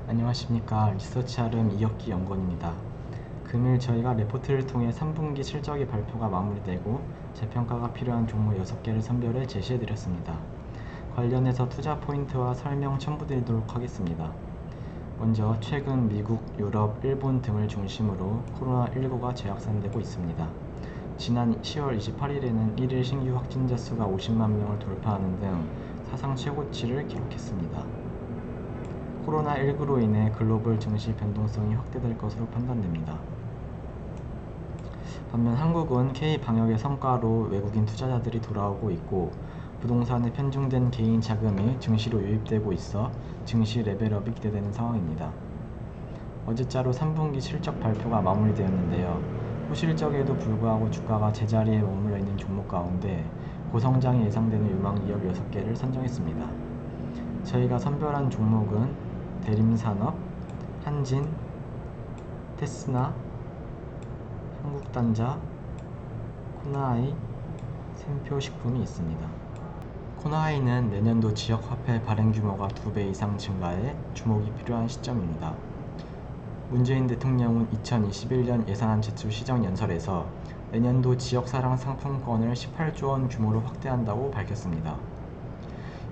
안녕하십니까. 리서치아름 이혁기 연구원입니다. 금일 저희가 레포트를 통해 3분기 실적이 발표가 마무리되고 재평가가 필요한 종목 6개를 선별해 제시해드렸습니다. 관련해서 투자 포인트와 설명 첨부드리도록 하겠습니다. 먼저 최근 미국, 유럽, 일본 등을 중심으로 코로나19가 재확산되고 있습니다. 지난 10월 28일에는 1일 신규 확진자 수가 50만 명을 돌파하는 등 사상 최고치를 기록했습니다. 코로나19로 인해 글로벌 증시 변동성이 확대될 것으로 판단됩니다. 반면 한국은 K-방역의 성과로 외국인 투자자들이 돌아오고 있고 부동산에 편중된 개인 자금이 증시로 유입되고 있어 증시 레벨업이 기대되는 상황입니다. 어제자로 3분기 실적 발표가 마무리되었는데요. 호실적에도 불구하고 주가가 제자리에 머물러 있는 종목 가운데 고성장이 예상되는 유망 기업 6개를 선정했습니다. 저희가 선별한 종목은 대림산업, 한진, 테스나, 한국단자, 코나아이, 샘표식품이 있습니다. 코나아이는 내년도 지역화폐 발행 규모가 2배 이상 증가해 주목이 필요한 시점입니다. 문재인 대통령은 2021년 예산안 제출 시정 연설에서 내년도 지역사랑 상품권을 18조 원 규모로 확대한다고 밝혔습니다.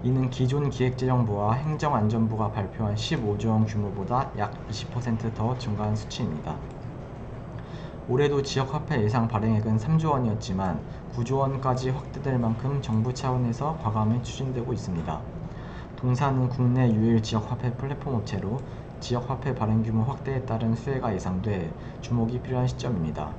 이는 기존 기획재정부와 행정안전부가 발표한 15조 원 규모보다 약 20% 더 증가한 수치입니다. 올해도 지역화폐 예상 발행액은 3조 원이었지만 9조 원까지 확대될 만큼 정부 차원에서 과감히 추진되고 있습니다. 동사는 국내 유일 지역화폐 플랫폼 업체로 지역화폐 발행 규모 확대에 따른 수혜가 예상돼 주목이 필요한 시점입니다.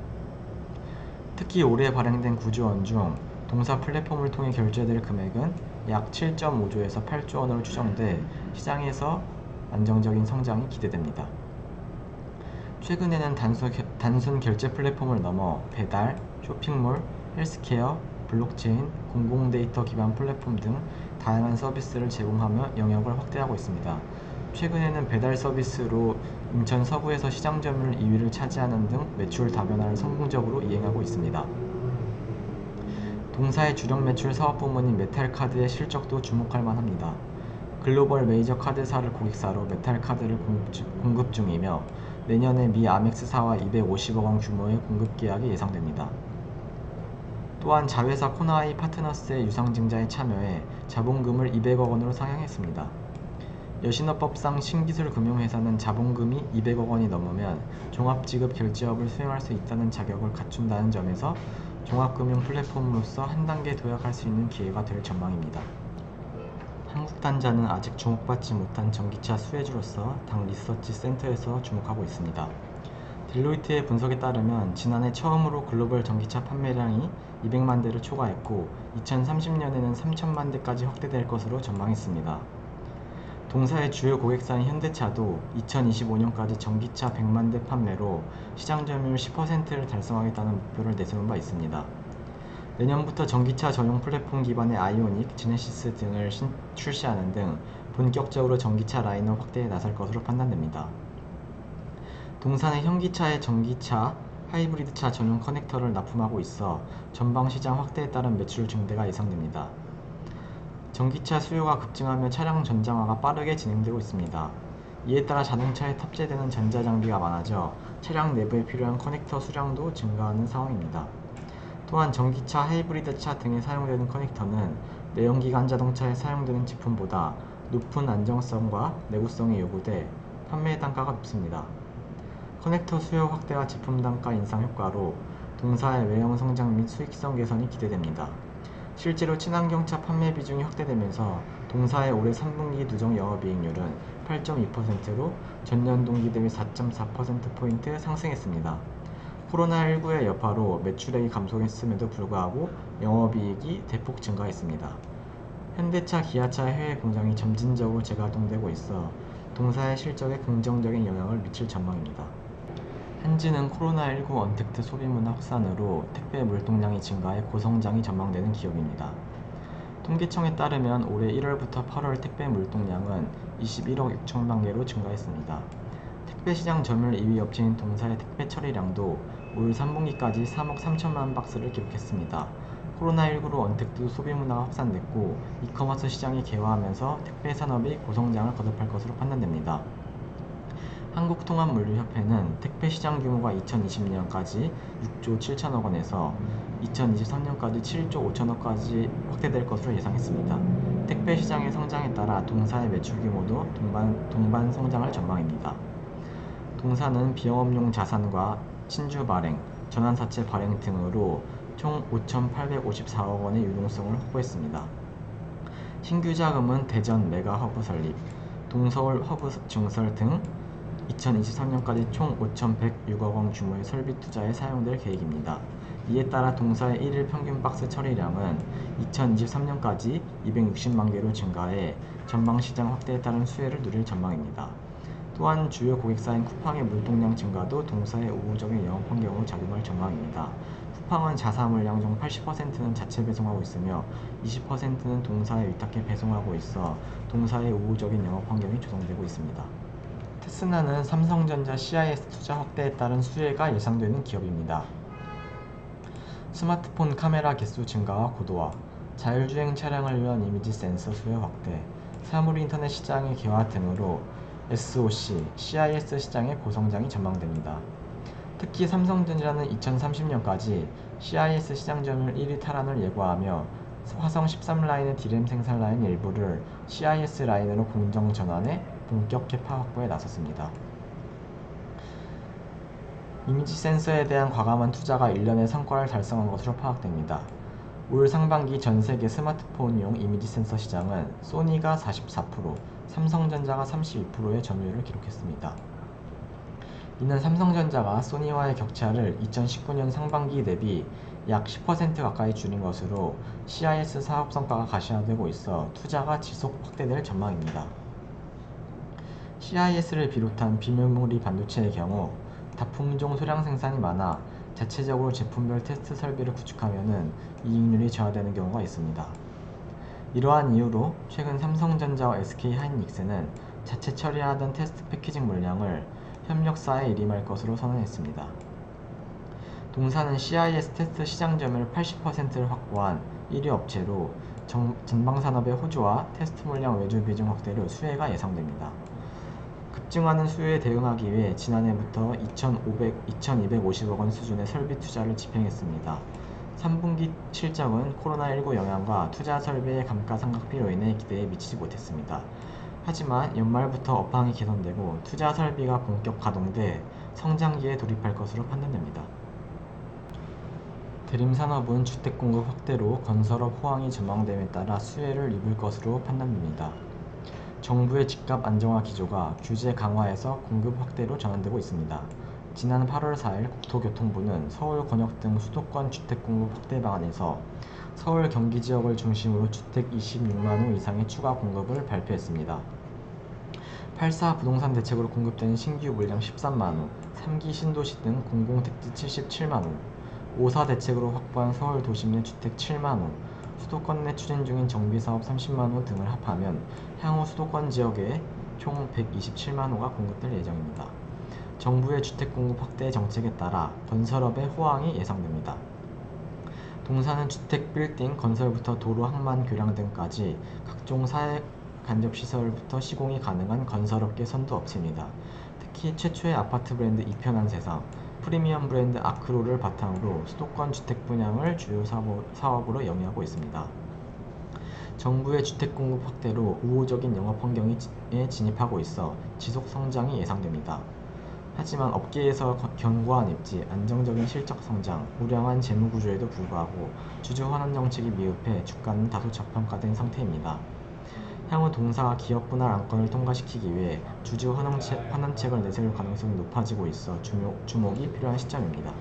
특히 올해 발행된 9조 원 중 동사 플랫폼을 통해 결제될 금액은 약 7.5조에서 8조 원으로 추정돼 시장에서 안정적인 성장이 기대됩니다. 최근에는 단순 결제 플랫폼을 넘어 배달, 쇼핑몰, 헬스케어, 블록체인, 공공데이터 기반 플랫폼 등 다양한 서비스를 제공하며 영역을 확대하고 있습니다. 최근에는 배달 서비스로 인천 서구에서 시장 점유율 2위를 차지하는 등 매출 다변화를 성공적으로 이행하고 있습니다. 동사의 주력 매출 사업 부문인 메탈카드의 실적도 주목할 만합니다. 글로벌 메이저 카드사를 고객사로 메탈카드를 공급 중이며 내년에 미 아멕스사와 250억 원 규모의 공급 계약이 예상됩니다. 또한 자회사 코나아이 파트너스의 유상증자에 참여해 자본금을 200억 원으로 상향했습니다. 여신업법상 신기술 금융회사는 자본금이 200억 원이 넘으면 종합지급 결제업을 수행할 수 있다는 자격을 갖춘다는 점에서 종합금융 플랫폼으로서 한 단계 도약할 수 있는 기회가 될 전망입니다. 한국단자는 아직 주목받지 못한 전기차 수혜주로서 당 리서치 센터에서 주목하고 있습니다. 딜로이트의 분석에 따르면 지난해 처음으로 글로벌 전기차 판매량이 200만 대를 초과했고 2030년에는 3천만 대까지 확대될 것으로 전망했습니다. 동사의 주요 고객사인 현대차도 2025년까지 전기차 100만 대 판매로 시장 점유율 10%를 달성하겠다는 목표를 내세운 바 있습니다. 내년부터 전기차 전용 플랫폼 기반의 아이오닉, 제네시스 등을 출시하는 등 본격적으로 전기차 라인업 확대에 나설 것으로 판단됩니다. 동사는 현기차의 전기차, 하이브리드차 전용 커넥터를 납품하고 있어 전방 시장 확대에 따른 매출 증대가 예상됩니다. 전기차 수요가 급증하며 차량 전장화가 빠르게 진행되고 있습니다. 이에 따라 자동차에 탑재되는 전자장비가 많아져 차량 내부에 필요한 커넥터 수량도 증가하는 상황입니다. 또한 전기차, 하이브리드차 등에 사용되는 커넥터는 내연기관 자동차에 사용되는 제품보다 높은 안정성과 내구성이 요구돼 판매 단가가 높습니다. 커넥터 수요 확대와 제품 단가 인상 효과로 동사의 외형 성장 및 수익성 개선이 기대됩니다. 실제로 친환경차 판매 비중이 확대되면서 동사의 올해 3분기 누적 영업이익률은 8.2%로 전년 동기 대비 4.4%포인트 상승했습니다. 코로나19의 여파로 매출액이 감소했음에도 불구하고 영업이익이 대폭 증가했습니다. 현대차, 기아차의 해외 공장이 점진적으로 재가동되고 있어 동사의 실적에 긍정적인 영향을 미칠 전망입니다. 한진은 코로나19 언택트 소비문화 확산으로 택배 물동량이 증가해 고성장이 전망되는 기업입니다. 통계청에 따르면 올해 1월부터 8월 택배 물동량은 21억 6천만 개로 증가했습니다. 택배시장 점유율 2위 업체인 동사의 택배 처리량도 올 3분기까지 3억 3천만 박스를 기록했습니다. 코로나19로 언택트 소비문화가 확산됐고 이커머스 시장이 개화하면서 택배 산업이 고성장을 거듭할 것으로 판단됩니다. 한국통합물류협회는 택배 시장 규모가 2020년까지 6조 7천억 원에서 2023년까지 7조 5천억까지 확대될 것으로 예상했습니다. 택배 시장의 성장에 따라 동사의 매출 규모도 동반 성장할 전망입니다. 동사는 비영업용 자산과 신주 발행, 전환사채 발행 등으로 총 5,854억 원의 유동성을 확보했습니다. 신규 자금은 대전 메가 허브 설립, 동서울 허브 증설 등 2023년까지 총 5,106억 원 규모의 설비 투자에 사용될 계획입니다. 이에 따라 동사의 1일 평균 박스 처리량은 2023년까지 260만 개로 증가해 전방시장 확대에 따른 수혜를 누릴 전망입니다. 또한 주요 고객사인 쿠팡의 물동량 증가도 동사의 우호적인 영업 환경으로 작용할 전망입니다. 쿠팡은 자사 물량 중 80%는 자체 배송하고 있으며 20%는 동사에 위탁해 배송하고 있어 동사의 우호적인 영업 환경이 조성되고 있습니다. 테스라는 삼성전자 CIS 투자 확대에 따른 수혜가 예상되는 기업입니다. 스마트폰 카메라 개수 증가와 고도화, 자율주행 차량을 위한 이미지 센서 수요 확대, 사물 인터넷 시장의 개화 등으로 SoC, CIS 시장의 고성장이 전망됩니다. 특히 삼성전자는 2030년까지 CIS 시장 점유율 1위 탈환을 예고하며 화성 13라인의 D램 생산 라인 일부를 CIS 라인으로 공정 전환해 본격 캐파 확보에 나섰습니다. 이미지 센서에 대한 과감한 투자가 1년의 성과를 달성한 것으로 파악됩니다. 올 상반기 전 세계 스마트폰용 이미지 센서 시장은 소니가 44%, 삼성전자가 32%의 점유율을 기록했습니다. 이는 삼성전자가 소니와의 격차를 2019년 상반기 대비 약 10% 가까이 줄인 것으로 CIS 사업 성과가 가시화되고 있어 투자가 지속 확대될 전망입니다. CIS를 비롯한 비메모리 반도체의 경우 다품종 소량 생산이 많아 자체적으로 제품별 테스트 설비를 구축하면 이익률이 저하되는 경우가 있습니다. 이러한 이유로 최근 삼성전자와 SK하이닉스는 자체 처리하던 테스트 패키징 물량을 협력사에 일임할 것으로 선언했습니다. 동사는 CIS 테스트 시장 점유율 80%를 확보한 1위 업체로 전방산업의 호조와 테스트 물량 외주 비중 확대로 수혜가 예상됩니다. 급증하는 수요에 대응하기 위해 지난해부터 2,250억 원 수준의 설비 투자를 집행했습니다. 3분기 실적은 코로나19 영향과 투자 설비의 감가상각비로 인해 기대에 미치지 못했습니다. 하지만 연말부터 업황이 개선되고 투자 설비가 본격 가동돼 성장기에 돌입할 것으로 판단됩니다. 대림산업은 주택 공급 확대로 건설업 호황이 전망됨에 따라 수혜를 입을 것으로 판단됩니다. 정부의 집값 안정화 기조가 규제 강화에서 공급 확대로 전환되고 있습니다. 지난 8월 4일 국토교통부는 서울 권역 등 수도권 주택 공급 확대 방안에서 서울 경기 지역을 중심으로 주택 26만 호 이상의 추가 공급을 발표했습니다. 8사 부동산 대책으로 공급되는 신규 물량 13만 호, 3기 신도시 등 공공택지 77만 호, 5사 대책으로 확보한 서울 도심 내 주택 7만 호, 수도권 내 추진 중인 정비사업 30만 호 등을 합하면 향후 수도권 지역에 총 127만 호가 공급될 예정입니다. 정부의 주택 공급 확대 정책에 따라 건설업의 호황이 예상됩니다. 동사는 주택 빌딩 건설부터 도로 항만 교량 등까지 각종 사회 간접 시설부터 시공이 가능한 건설업계 선두업체입니다. 특히 최초의 아파트 브랜드 이편한 세상, 프리미엄 브랜드 아크로를 바탕으로 수도권 주택 분양을 주요 사업으로 영위하고 있습니다. 정부의 주택 공급 확대로 우호적인 영업 환경에 진입하고 있어 지속 성장이 예상됩니다. 하지만 업계에서 견고한 입지, 안정적인 실적 성장, 우량한 재무 구조에도 불구하고 주주 환원 정책이 미흡해 주가는 다소 저평가된 상태입니다. 향후 동사가 기업 분할 안건을 통과시키기 위해 주주 환원책을 내세울 가능성이 높아지고 있어 주목이 필요한 시점입니다.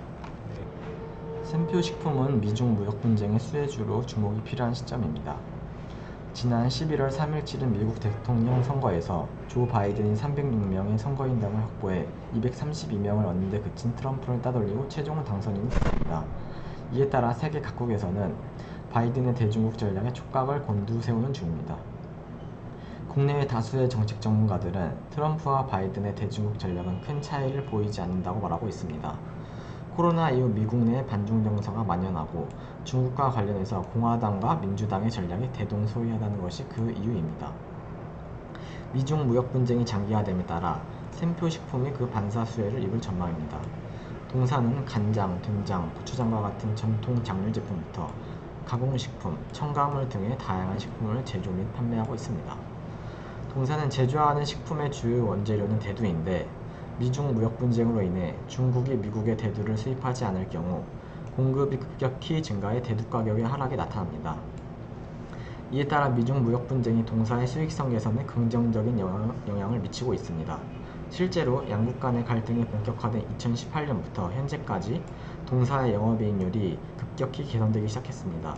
샘표 식품은 미중 무역 분쟁의 수혜주로 주목이 필요한 시점입니다. 지난 11월 3일 치른 미국 대통령 선거에서 조 바이든이 306명의 선거인단을 확보해 232명을 얻는 데 그친 트럼프를 따돌리고 최종 당선인이 됐습니다. 이에 따라 세계 각국에서는 바이든의 대중국 전략에 촉각을 곤두세우는 중입니다. 국내외 다수의 정책 전문가들은 트럼프와 바이든의 대중국 전략은 큰 차이를 보이지 않는다고 말하고 있습니다. 코로나 이후 미국 내 반중 정서가 만연하고 중국과 관련해서 공화당과 민주당의 전략이 대동소이하다는 것이 그 이유입니다. 미중 무역 분쟁이 장기화됨에 따라 샘표 식품이 그 반사 수혜를 입을 전망입니다. 동사는 간장, 된장, 고추장과 같은 전통 장류 제품부터 가공식품, 첨가물 등의 다양한 식품을 제조 및 판매하고 있습니다. 동사는 제조하는 식품의 주요 원재료는 대두인데 미중 무역 분쟁으로 인해 중국이 미국의 대두를 수입하지 않을 경우 공급이 급격히 증가해 대두 가격의 하락이 나타납니다. 이에 따라 미중 무역 분쟁이 동사의 수익성 개선에 긍정적인 영향을 미치고 있습니다. 실제로 양국 간의 갈등이 본격화된 2018년부터 현재까지 동사의 영업이익률이 급격히 개선되기 시작했습니다.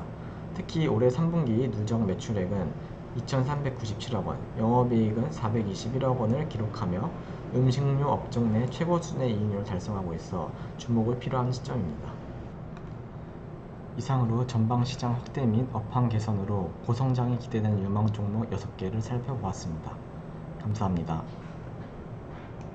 특히 올해 3분기 누적 매출액은 2,397억 원, 영업이익은 421억 원을 기록하며 음식료 업종 내 최고 수준의 이익률을 달성하고 있어 주목을 필요한 시점입니다. 이상으로 전방시장 확대 및 업황 개선으로 고성장이 기대되는 유망 종목 6개를 살펴보았습니다. 감사합니다.